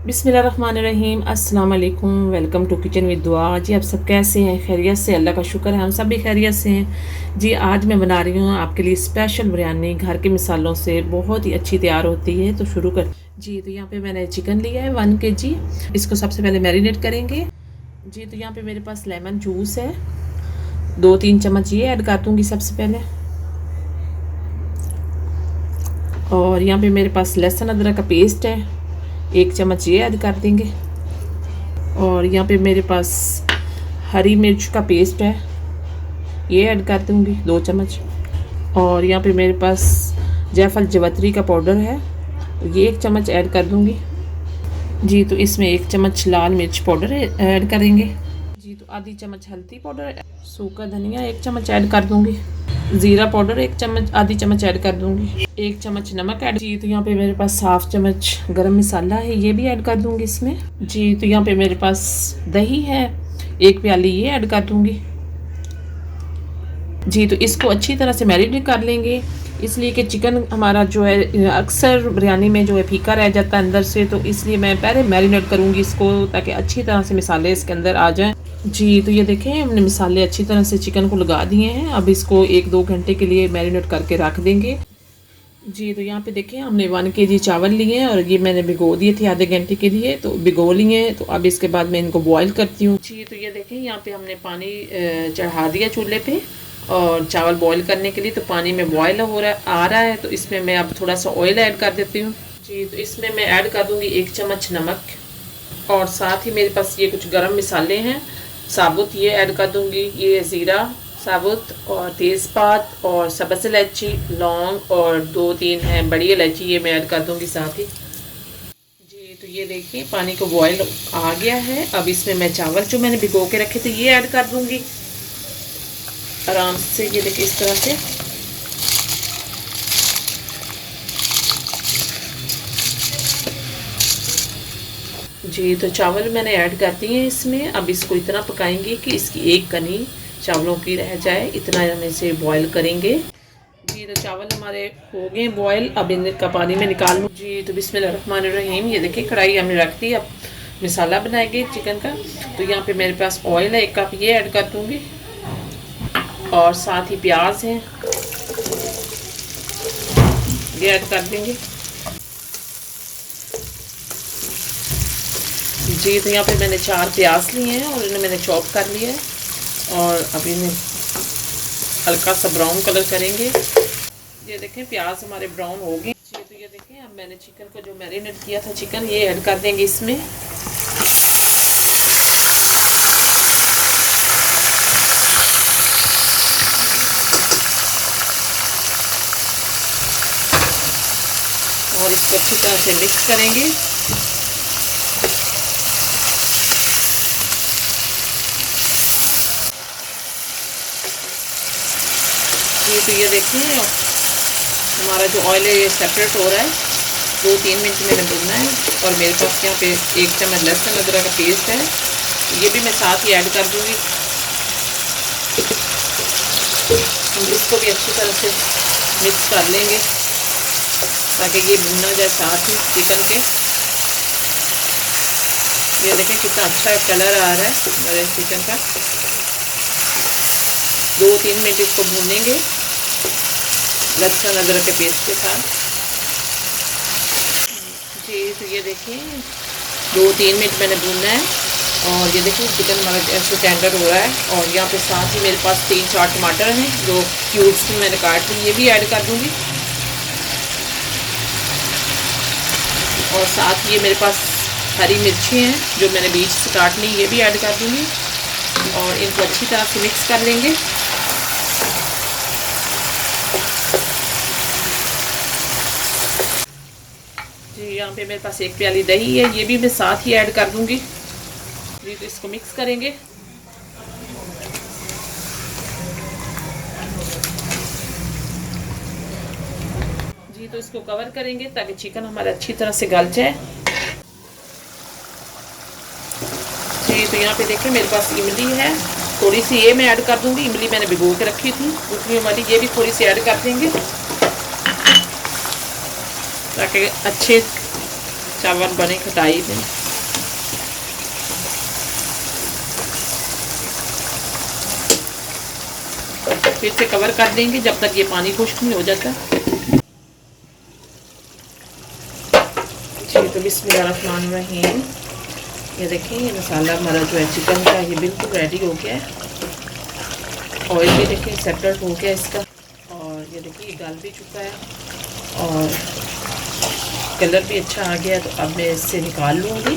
बिस्मिल्लाहिर्रहमानिर्रहीम, अस्सलाम वालेकुम। वेलकम टू किचन विद दुआ। जी आप सब कैसे हैं? खैरियत से? अल्लाह का शुक्र है हम सब भी खैरियत से हैं। जी आज मैं बना रही हूँ आपके लिए स्पेशल बिरयानी। घर के मिसालों से बहुत ही अच्छी तैयार होती है। तो शुरू कर। जी तो यहाँ पे मैंने चिकन लिया है 1 kg। इसको सबसे पहले मैरिनेट करेंगे। जी तो यहाँ पे मेरे पास लेमन जूस है, 2-3 चम्मच ये ऐड कर दूँगी सबसे पहले। और यहाँ पे मेरे पास लहसुन अदरक का पेस्ट है, 1 चम्मच ये ऐड कर देंगे। और यहाँ पे मेरे पास हरी मिर्च का पेस्ट है, ये ऐड कर दूँगी 2 चम्मच। और यहाँ पे मेरे पास जायफल जवतरी का पाउडर है, ये 1 चम्मच ऐड कर दूँगी। जी तो इसमें 1 चम्मच लाल मिर्च पाउडर ऐड करेंगे। जी तो आधी चम्मच हल्दी पाउडर, सूखा धनिया 1 चम्मच ऐड कर दूँगी। ज़ीरा पाउडर 1 चम्मच, आधी चम्मच ऐड कर दूँगी। 1 चम्मच नमक ऐड। जी तो यहाँ पे मेरे पास हाफ चम्मच गरम मसाला है, ये भी ऐड कर दूँगी इसमें। जी तो यहाँ पे मेरे पास दही है, 1 प्याली ये ऐड कर दूँगी। जी तो इसको अच्छी तरह से मैरिनेट कर लेंगे, इसलिए कि चिकन हमारा जो है अक्सर बिरयानी में जो है फीका रह जाता है अंदर से, तो इसलिए मैं पहले मैरिनेट करूँगी इसको ताकि अच्छी तरह से मसाले इसके अंदर आ जाएं। जी तो ये देखें हमने मसाले अच्छी तरह से चिकन को लगा दिए हैं। अब इसको 1-2 घंटे के लिए मैरिनेट करके रख देंगे। जी तो यहाँ पे देखें हमने 1 kg चावल लिए हैं और ये मैंने भिगो दिए थे आधे घंटे के लिए, तो भिगो लिए हैं। तो अब इसके बाद मैं इनको बॉईल करती हूँ। जी तो ये देखें यहाँ पे हमने पानी चढ़ा दिया चूल्हे पे और चावल बॉईल करने के लिए। तो पानी में बॉईल आ रहा है, तो इसमें मैं अब थोड़ा सा ऑयल ऐड कर देती हूँ। जी तो इसमें मैं ऐड कर दूँगी 1 चम्मच नमक, और साथ ही मेरे पास ये कुछ गरम मसाले हैं साबुत, ये ऐड कर दूँगी। ये ज़ीरा साबुत और तेज़पात और सब्ज़ इलायची, लौंग और 2-3 हैं बड़ी इलायची, ये मैं ऐड कर दूँगी साथ ही। जी तो ये देखिए पानी को बॉयल आ गया है। अब इसमें मैं चावल जो मैंने भिगो के रखे थे ये ऐड कर दूँगी आराम से। ये देखिए इस तरह से। जी तो चावल मैंने ऐड कर दिए हैं इसमें। अब इसको इतना पकाएंगे कि इसकी एक कनी चावलों की रह जाए, इतना हम इसे बॉईल करेंगे। जी तो चावल हमारे हो गए बॉईल, अब इनका पानी में निकाल लूँ। जी तो बिस्मिल्लाहिर्रहमानिर्रहीम, ये देखिए कढ़ाई हमने रख दी। अब मसाला बनाएंगे चिकन का। तो यहाँ पे मेरे पास ऑयल है 1 कप, ये ऐड कर दूँगी। और साथ ही प्याज है, ये ऐड कर देंगे। जी तो यहाँ पे मैंने 4 प्याज लिए हैं और इन्हें मैंने चॉप कर लिया है। और अब इन्हें हल्का सा ब्राउन कलर करेंगे। ये देखें प्याज हमारे ब्राउन हो गए। जी तो ये देखें अब मैंने चिकन को जो मैरिनेट किया था चिकन, ये ऐड कर देंगे इसमें। और इसको अच्छी तरह से मिक्स करेंगे। जी तो ये देखिए हमारा जो ऑयल है ये सेपरेट हो रहा है। 2-3 मिनट मैंने भुनना है। और मेरे पास यहाँ पे 1 चम्मच लहसुन अदरक का पेस्ट है, ये भी मैं साथ ही ऐड कर दूँगी। हम इसको भी अच्छी तरह से मिक्स कर लेंगे ताकि ये भुनना जाए साथ ही चिकन के। ये देखें कितना अच्छा कलर आ रहा है मेरे चिकन का। 2-3 मिनट इसको भूनेंगे लहसुन अदरक के पेस्ट के साथ। जी तो ये देखिए 2-3 मिनट मैंने भूनना है। और ये देखिए चिकन हमारा ऐसे टेंडर हो रहा है। और यहाँ पे साथ ही मेरे पास 3-4 टमाटर हैं जो क्यूब्स में मैंने काट ली, ये भी ऐड कर दूँगी। और साथ ये मेरे पास हरी मिर्ची हैं जो मैंने बीच से काट ली, ये भी ऐड कर दूँगी। और इनको अच्छी तरह से मिक्स कर लेंगे। जी यहाँ पे मेरे पास 1 प्याली दही है, ये भी मैं साथ ही ऐड कर दूँगी। जी तो इसको मिक्स करेंगे। जी तो इसको कवर करेंगे ताकि चिकन हमारा अच्छी तरह से गल जाए। जी तो यहाँ पे देखिए मेरे पास इमली है, थोड़ी सी ये मैं ऐड कर दूँगी। इमली मैंने भिगो के रखी थी गुठलियों वाली, ये भी थोड़ी सी ऐड कर देंगे ताकि अच्छे चावल बने खटाई में। फिर से कवर कर देंगे जब तक ये पानी खुश्क नहीं हो जाता। जी तो बिस्मिल्लाहिर्रहमानिर्रहीम। ये देखिए ये मसाला हमारा जो है चिकन का ये बिल्कुल रेडी हो गया है। ऑयल भी देखिए सेपरेट हो गया इसका, और ये देखिए ये गल भी चुका है और कलर भी अच्छा आ गया। तो अब मैं इससे निकाल लूँगी।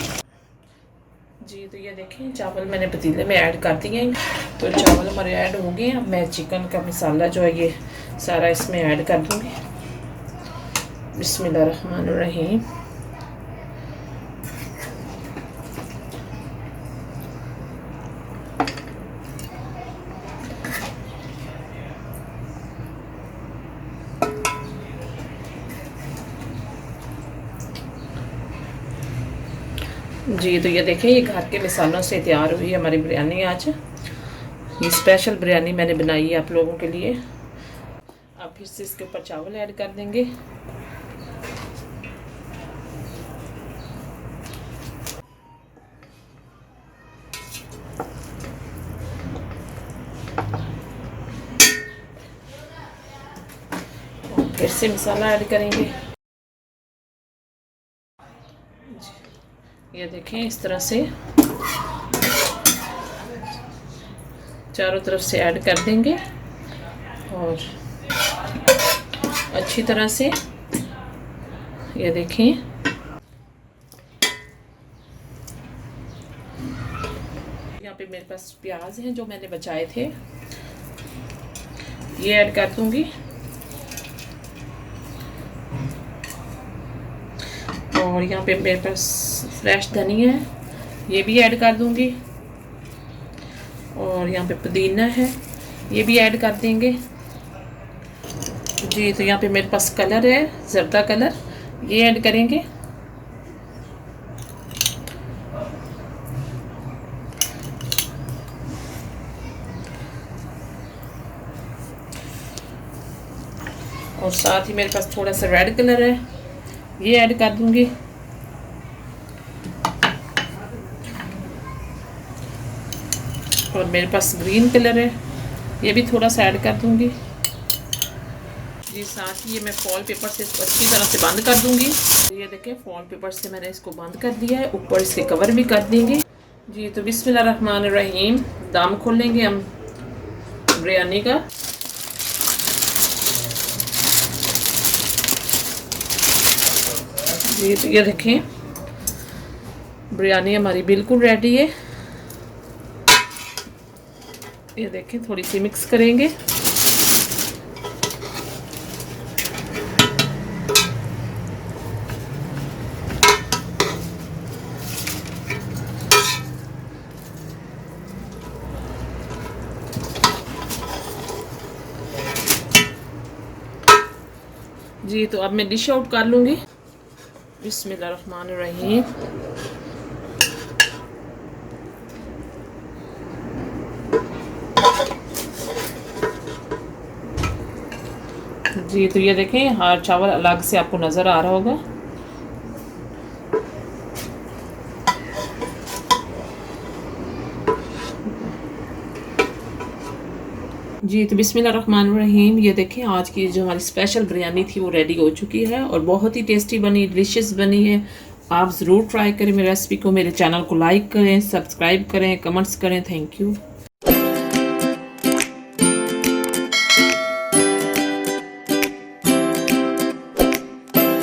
जी तो ये देखें चावल मैंने पतीले में ऐड कर दिए हैं। तो चावल हमारे ऐड हो गए। अब मैं चिकन का मसाला जो है ये सारा इसमें ऐड कर दूँगी। बिस्मिल्लाहिर्रहमानिर्रहीम। जी तो ये देखें ये घर के मसालों से तैयार हुई हमारी बिरयानी। आज ये स्पेशल बिरयानी मैंने बनाई है आप लोगों के लिए। अब फिर से इसके ऊपर चावल ऐड कर देंगे। और फिर से मसाला ऐड करेंगे। ये देखें इस तरह से चारों तरफ से ऐड कर देंगे और अच्छी तरह से ये देखें। यहाँ पे मेरे पास प्याज हैं जो मैंने बचाए थे, ये ऐड कर दूंगी। और यहाँ पे मेरे पास फ्रेश धनिया है, ये भी ऐड कर दूंगी। और यहाँ पे पुदीना है, ये भी ऐड कर देंगे। जी तो यहाँ पे मेरे पास कलर है ज़र्दा कलर, ये ऐड करेंगे। और साथ ही मेरे पास थोड़ा सा रेड कलर है, ये ऐड कर दूंगी। और मेरे पास ग्रीन कलर है, ये भी थोड़ा सा ऐड कर दूंगी। जी साथ ही ये मैं फॉल पेपर से इसको अच्छी तरह से बंद कर दूंगी। तो ये देखें फॉल पेपर से मैंने इसको बंद कर दिया है, ऊपर इसके कवर भी कर देंगे। जी तो बिस्मिल्लाहिर्रहमानिर्रहीम। दाम खोलेंगे हम बिरयानी का। जी तो ये देखें बिरयानी हमारी बिल्कुल रेडी है। ये देखें थोड़ी सी मिक्स करेंगे। जी तो अब मैं डिश आउट कर लूँगी। बिस्मिल्लाहिर्रहमानिर्रहीम। जी तो ये देखें हर चावल अलग से आपको नज़र आ रहा होगा। जी तो बिस्मिल्लाहिर्रहमानिर्रहीम। ये देखें आज की जो हमारी स्पेशल बिरयानी थी वो रेडी हो चुकी है और बहुत ही टेस्टी बनी, डिलीशियस बनी है। आप ज़रूर ट्राई करें मेरी रेसिपी को। मेरे चैनल को लाइक करें, सब्सक्राइब करें, कमेंट्स करें। Thank you.